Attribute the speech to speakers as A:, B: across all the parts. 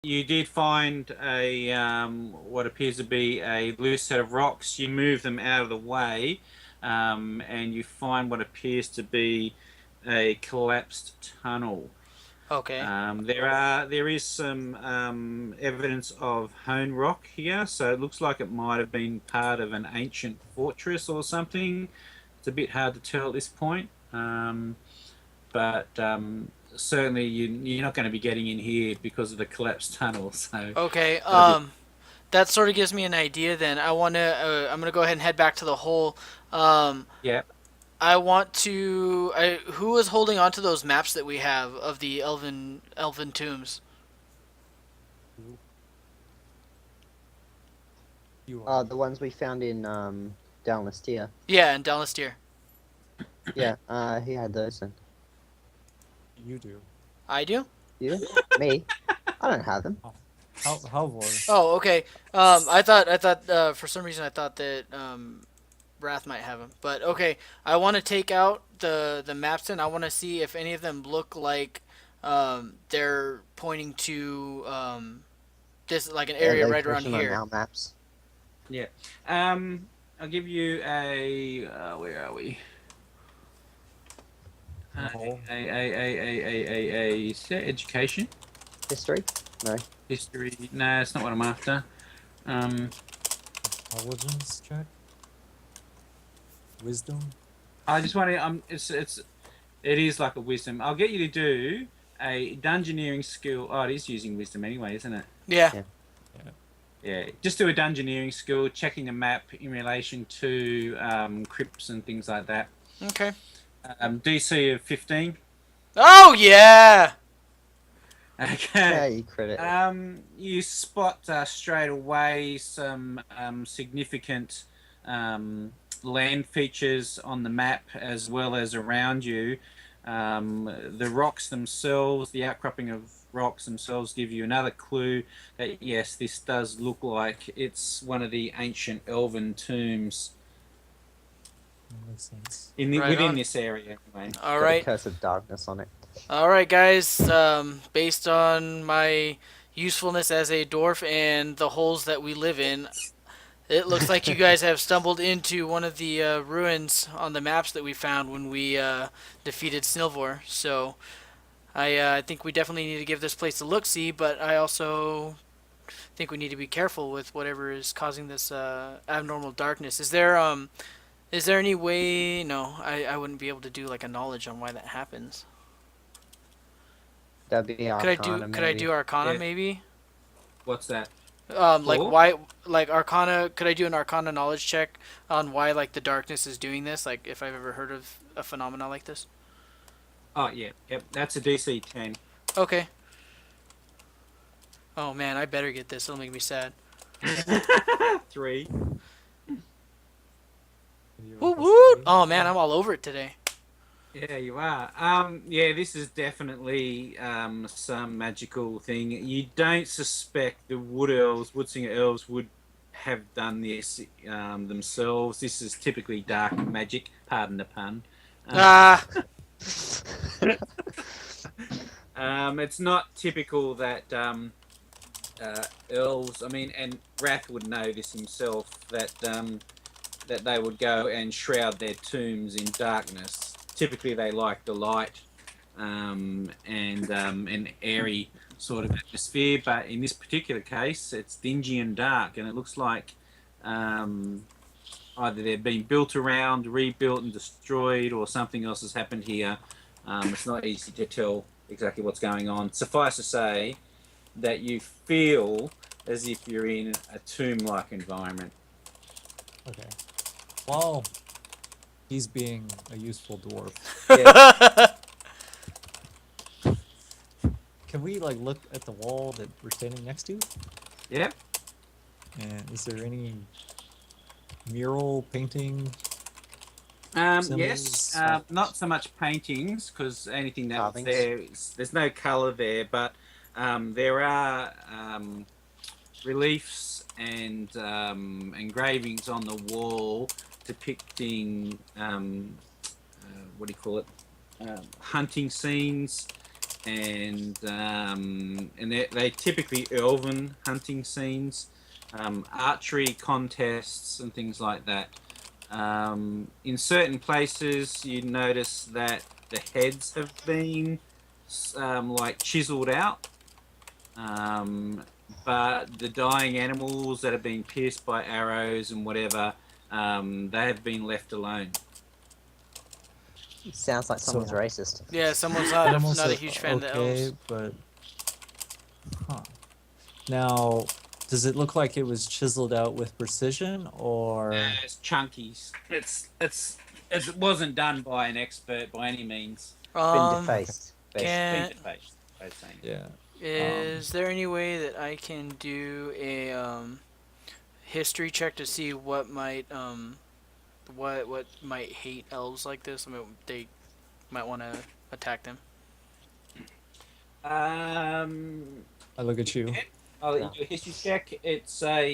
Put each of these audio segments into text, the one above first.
A: You did find a what appears to be a loose set of rocks. You move them out of the way, and you find what appears to be a collapsed tunnel.
B: Okay.
A: There is some evidence of hone rock here, so it looks like it might have been part of an ancient fortress or something. It's a bit hard to tell at this point, but certainly you're not going to be getting in here because of the collapsed tunnel. So
B: Okay.
A: got to be
B: That sort of gives me an idea. Then I'm gonna go ahead and head back to the hole. Um,
A: yeah.
B: I want to. Who is holding on to those maps that we have of the elven tombs?
C: You, you are.
D: The ones we found in Dalmastia.
B: Yeah, and Dalmastier.
D: Yeah, he had those. And
C: You do.
B: I do.
D: you? Me? I don't have them.
C: Oh, Halvor.
B: Oh, okay. I thought for some reason I thought that Wrath might have them, but okay. I want to take out the maps and I want to see if any of them look like they're pointing to this like an
D: Yeah,
B: area
D: they
B: right
D: push
B: around
D: them on
B: here.
D: our maps.
A: Yeah. I'll give you a where are we?
C: In the hole.
A: Education,
D: History? No.
A: history. No, that's not what I'm after. Um,
C: Intelligence check. Wisdom.
A: I just want to. It is like a wisdom. I'll get you to do a dungeoneering skill. Oh, it is using wisdom anyway, isn't it?
B: Yeah.
D: Yeah.
C: Yeah.
A: Yeah, just do a dungeoneering skill, checking the map in relation to crypts and things like that.
B: Okay.
A: DC of 15.
B: Oh yeah.
D: Yeah,
A: Okay.
D: you credit.
A: You spot straight away some significant land features on the map as well as around you. The rocks themselves, the outcropping of rocks themselves, give you another clue that yes, this does look like it's one of the ancient elven tombs
C: That makes sense.
B: Right
A: within
B: on.
A: this area. Anyway.
B: All
D: Got the
B: right.
D: curse of darkness on it.
B: All right, guys. Based on my usefulness as a dwarf and the holes that we live in, it looks like you guys have stumbled into one of the ruins on the maps that we found when we defeated Snilvor. So I think we definitely need to give this place a look see, but I also think we need to be careful with whatever is causing this abnormal darkness. Is there any way? No, I wouldn't be able to do like a knowledge on why that happens.
D: That'd be Arcana,
B: Could I
D: maybe.
B: do Arcana
A: Yeah.
B: maybe?
A: What's that?
B: Like
A: For?
B: why, like Arcana? Could I do an Arcana knowledge check on why like the darkness is doing this? Like if I've ever heard of a phenomena like this.
A: Oh yeah, yep. That's a DC 10.
B: Okay. Oh man, I better get this. It'll make me sad.
A: 3.
C: You
B: Woot
C: plus
B: woot!
C: three.
B: Oh man, I'm all over it today.
A: Yeah, you are. Yeah, this is definitely some magical thing. You don't suspect the wood elves, woodsinger elves, would have done this themselves. This is typically dark magic. Pardon the pun.
B: Ah,
A: It's not typical that elves. I mean, and Wrath would know this himself that they would go and shroud their tombs in darkness. Typically, they like the light and an airy sort of atmosphere, but in this particular case, it's dingy and dark, and it looks like um, either they've been built around, rebuilt, and destroyed, or something else has happened here. It's not easy to tell exactly what's going on. Suffice to say that you feel as if you're in a tomb-like environment.
C: Okay. Well, he's being a useful dwarf.
A: Yeah.
C: Can we like look at the wall that we're standing next to?
A: Yeah.
C: And is there any mural painting?
A: Yes.
C: Symbols?
A: Not so much paintings because anything that was
D: Carvings.
A: there, there's no colour there, but there are reliefs and engravings on the wall depicting what do you call it? Hunting scenes and they typically elven hunting scenes, archery contests, and things like that. In certain places, you notice that the heads have been like chiseled out, but the dying animals that have been pierced by arrows and whatever, they have been left alone.
D: Sounds like
C: So-
D: someone's racist.
B: Yeah, someone's
C: Animals
B: not a
C: are
B: huge fan of the elves.
C: but huh. Now, does it look like it was chiseled out with precision, or
A: It's chunkies. It wasn't done by an expert by any means.
D: Been
B: Um,
D: defaced. basically.
B: can
A: Been defaced, by saying.
C: yeah?
B: is there any way that I can do a history check to see what might might hate elves like this? I mean, they might want to attack them.
C: I look at you.
A: I'll let you do a history check. It's a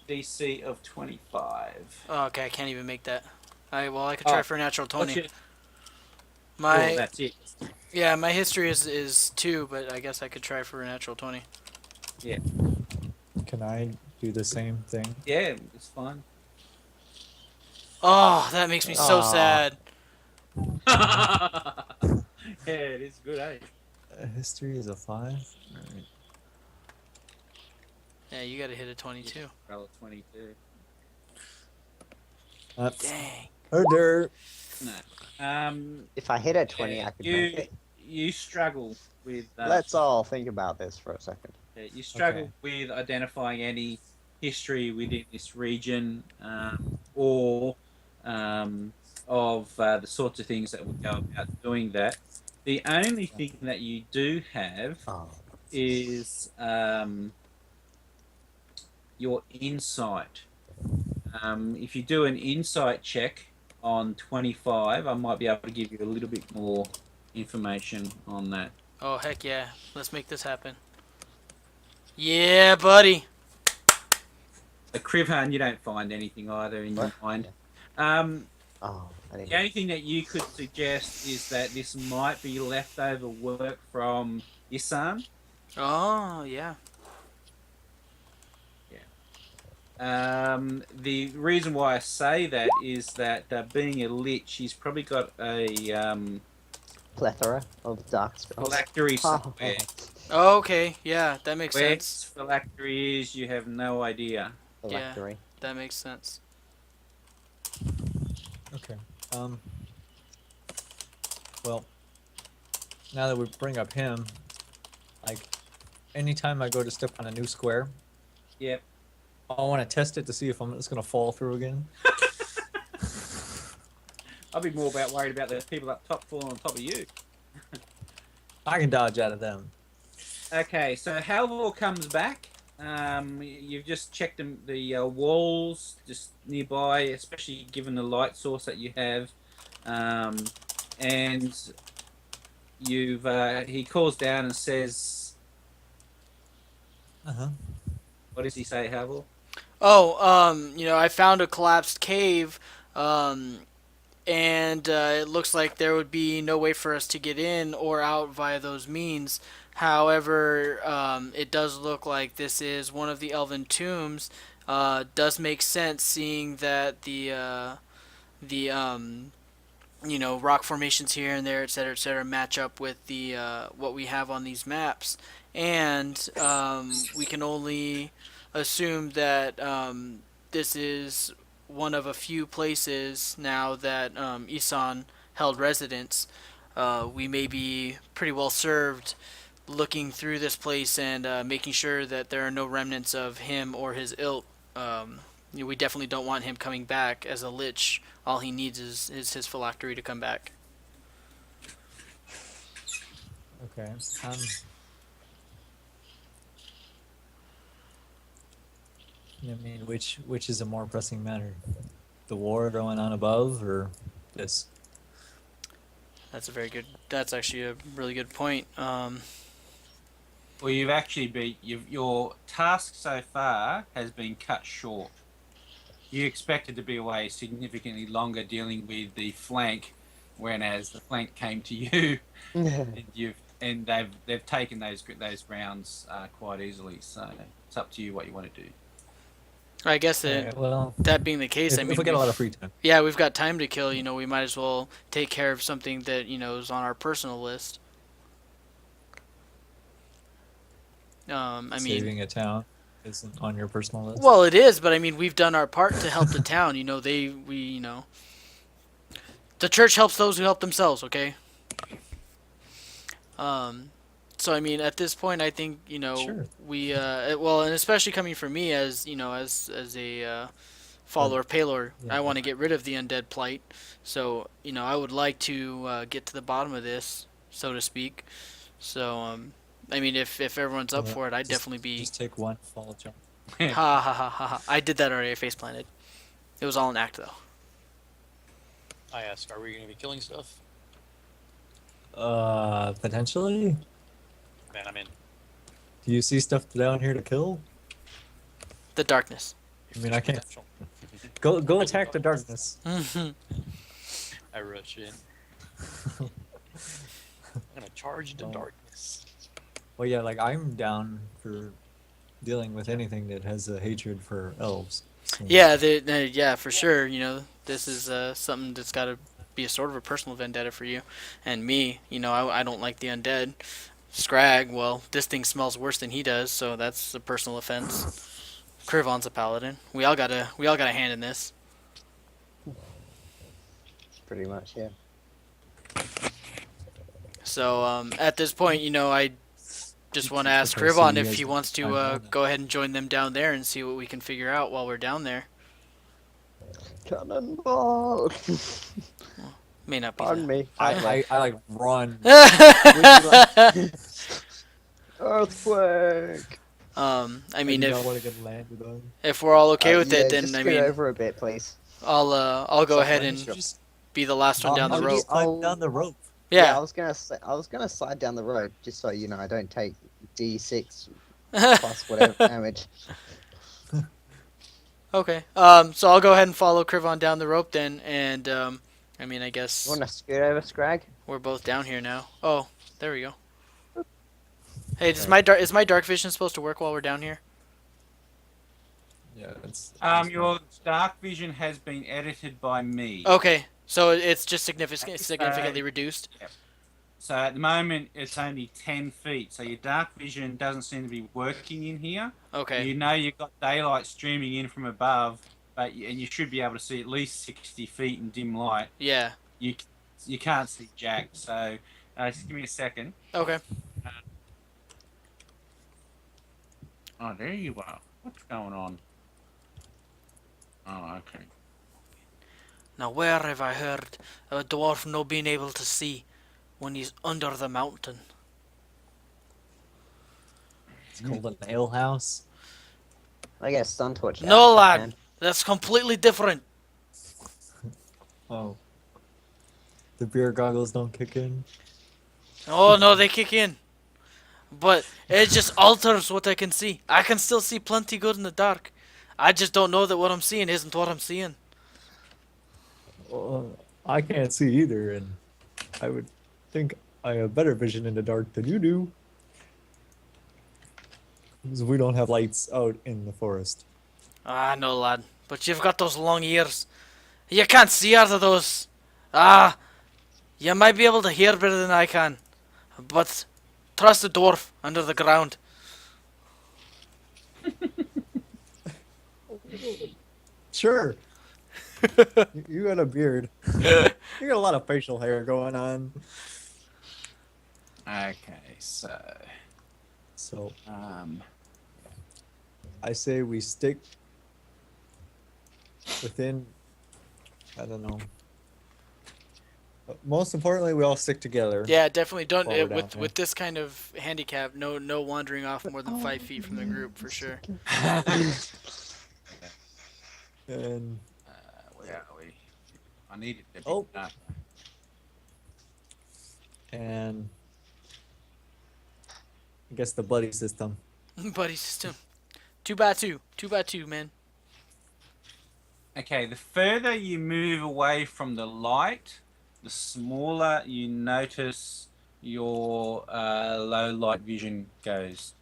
A: DC of 25.
B: Oh, okay, I can't even make that. I could try
A: Oh,
B: for a natural
A: What's
B: 20.
A: your-
B: My
A: that's it.
B: yeah, my history is 2, but I guess I could try for a natural 20.
A: Yeah,
C: Can I do the same thing?
A: yeah, it's fine.
B: Oh, that makes me so
D: Aw.
B: sad.
A: Yeah, it is good, eh?
C: History is a 5. All right.
B: Yeah, you gotta hit a 22.
A: Roll a 22.
C: That's
B: Dang.
C: harder.
A: No.
D: If I hit a 20, I could make it.
A: You struggle with.
D: Let's all think about this for a second.
A: You struggle
C: Okay.
A: with identifying any history within this region, or of the sorts of things that would go about doing that. The only thing that you do have
D: Oh.
A: is your insight. If you do an insight check on 25, I might be able to give you a little bit more information on that.
B: Oh, heck yeah. Let's make this happen. Yeah, buddy.
A: A Krivhan, you don't find anything either in your
D: What?
A: mind.
D: Oh, I didn't.
A: The only thing that you could suggest is that this might be leftover work from Isan.
B: Oh, yeah.
A: The reason why I say that is that being a lich, he's probably got a
D: Plethora of dark spells.
A: phylactery
D: Oh,
A: somewhere.
B: Oh, okay. Yeah, that makes
A: Where
B: sense.
A: his phylactery is, you have no idea.
D: phylactery.
B: That makes sense.
C: Okay. Well, now that we bring up him, like, anytime I go to step on a new square,
A: Yep.
C: I want to test it to see if I'm just gonna fall through again.
A: I'll be more worried about the people up top falling on top of you.
C: I can dodge out of them.
A: Okay, so Halvor comes back. You've just checked the walls just nearby, especially given the light source that you have, and you've he calls down and says,
C: Uh-huh.
A: "What does he say, Halvor?"
B: Oh, I found a collapsed cave, and it looks like there would be no way for us to get in or out via those means. However, it does look like this is one of the elven tombs. Does make sense seeing that the rock formations here and there, et cetera, match up with the what we have on these maps, and we can only assume that this is one of a few places now that Isan held residence. We may be pretty well served looking through this place and making sure that there are no remnants of him or his ilk. We definitely don't want him coming back as a lich. All he needs is his phylactery to come back.
C: Okay. I mean, which is a more pressing matter? The war going on above, or this?
B: That's actually a really good point.
A: Well, you've actually your task so far has been cut short. You expected to be away significantly longer dealing with the flank whereas the flank came to you, and they've taken those grounds quite easily. So it's up to you what you want to do.
B: I guess
C: Alright, well,
B: that being the case, I
C: if
B: mean,
C: we get a lot of free time.
B: yeah, we've got time to kill. You know, we might as well take care of something that is on our personal list. I mean,
C: Saving a town isn't on your personal list.
B: well, it is, but I mean, we've done our part to help the town. The church helps those who help themselves. Okay. So I mean, at this point, I think
C: Sure.
B: we well, and especially coming from me as as a follower of Palor,
C: Yeah.
B: I want to get rid of the undead plight. So I would like to get to the bottom of this, so to speak. So I mean, if everyone's up for it, I'd definitely be.
C: Just take one fall jump.
B: Ha ha ha ha ha! I did that already. I face planted. It was all an act, though.
E: I ask, are we going to be killing stuff?
C: Potentially.
E: Man, I'm in.
C: Do you see stuff down here to kill?
B: The darkness.
C: I mean, I can't.
E: Potential.
C: Go attack the darkness.
E: I rush in. I'm gonna charge into darkness.
C: Well, yeah, like I'm down for dealing with anything that has a hatred for elves. So.
B: Yeah, yeah, for sure. This is something that's got to be a sort of a personal vendetta for you, and me. I don't like the undead. Scrag, well, this thing smells worse than he does, so that's a personal offense. Krivon's a paladin. We all got a hand in this.
D: Pretty much, yeah.
B: So at this point, I just want to ask
C: Okay, so
B: Krivon
C: you
B: if
C: guys
B: he
C: can
B: wants
C: climb
B: to
C: down
B: go ahead and join them down there and see what we can figure out while we're down there.
D: Cannonball!
B: May not be.
D: Pardon me.
C: I like run.
D: Earthquake!
B: I mean,
C: do
B: if
C: not want to get landed on.
B: if we're all okay with
D: Yeah,
B: it, then
D: just
B: I
D: scoot
B: mean,
D: over a bit, please.
B: I'll go ahead and
C: Just
B: be the last one down the
C: I'll
B: rope.
C: just climb down the rope.
D: I
B: Yeah.
D: was gonna slide down the road just so I don't take D6 plus whatever damage.
B: Okay. So I'll go ahead and follow Krivon down the rope then, and I mean, I guess
D: You wanna scoot over, Scrag?
B: we're both down here now. Oh, there we go. Hey, is my dark vision supposed to work while we're down here?
C: Yeah, it's.
A: Your dark vision has been edited by me.
B: Okay, so it's just significantly reduced.
A: So at the moment it's only 10 feet. So your dark vision doesn't seem to be working in here.
B: Okay.
A: You've got daylight streaming in from above, and you should be able to see at least 60 feet in dim light.
B: Yeah.
A: You can't see jack. So just give me a second.
B: Okay.
A: Oh, there you are. What's going on? Oh, okay.
B: Now, where have I heard of a dwarf not being able to see when he's under the mountain?
C: It's called an ale house.
D: I get a stun torch.
B: No,
D: out,
B: lad.
D: man.
B: That's completely different.
C: Oh. The beer goggles don't kick in.
B: Oh, no, they kick in. But it just alters what I can see. I can still see plenty good in the dark. I just don't know that what I'm seeing isn't what I'm seeing.
C: I can't see either, and I would think I have better vision in the dark than you do. Because we don't have lights out in the forest.
B: Ah, no, lad. But you've got those long ears. You can't see out of those. Ah, you might be able to hear better than I can. But trust the dwarf under the ground.
C: Sure. You got a beard. You got a lot of facial hair going on.
A: Okay, so
C: So
A: um,
C: I say we stick within. I don't know. But most importantly, we all stick together.
B: Yeah, definitely don't
C: While we're down
B: with
C: there.
B: with this kind of handicap. No wandering off more than 5 feet from the group for sure.
C: And
A: where are we? I needed to be
C: Oh.
A: dark.
C: and I guess the buddy system.
B: Buddy system. 2x2. 2x2, man.
A: Okay, the further you move away from the light, the smaller you notice your low light vision goes.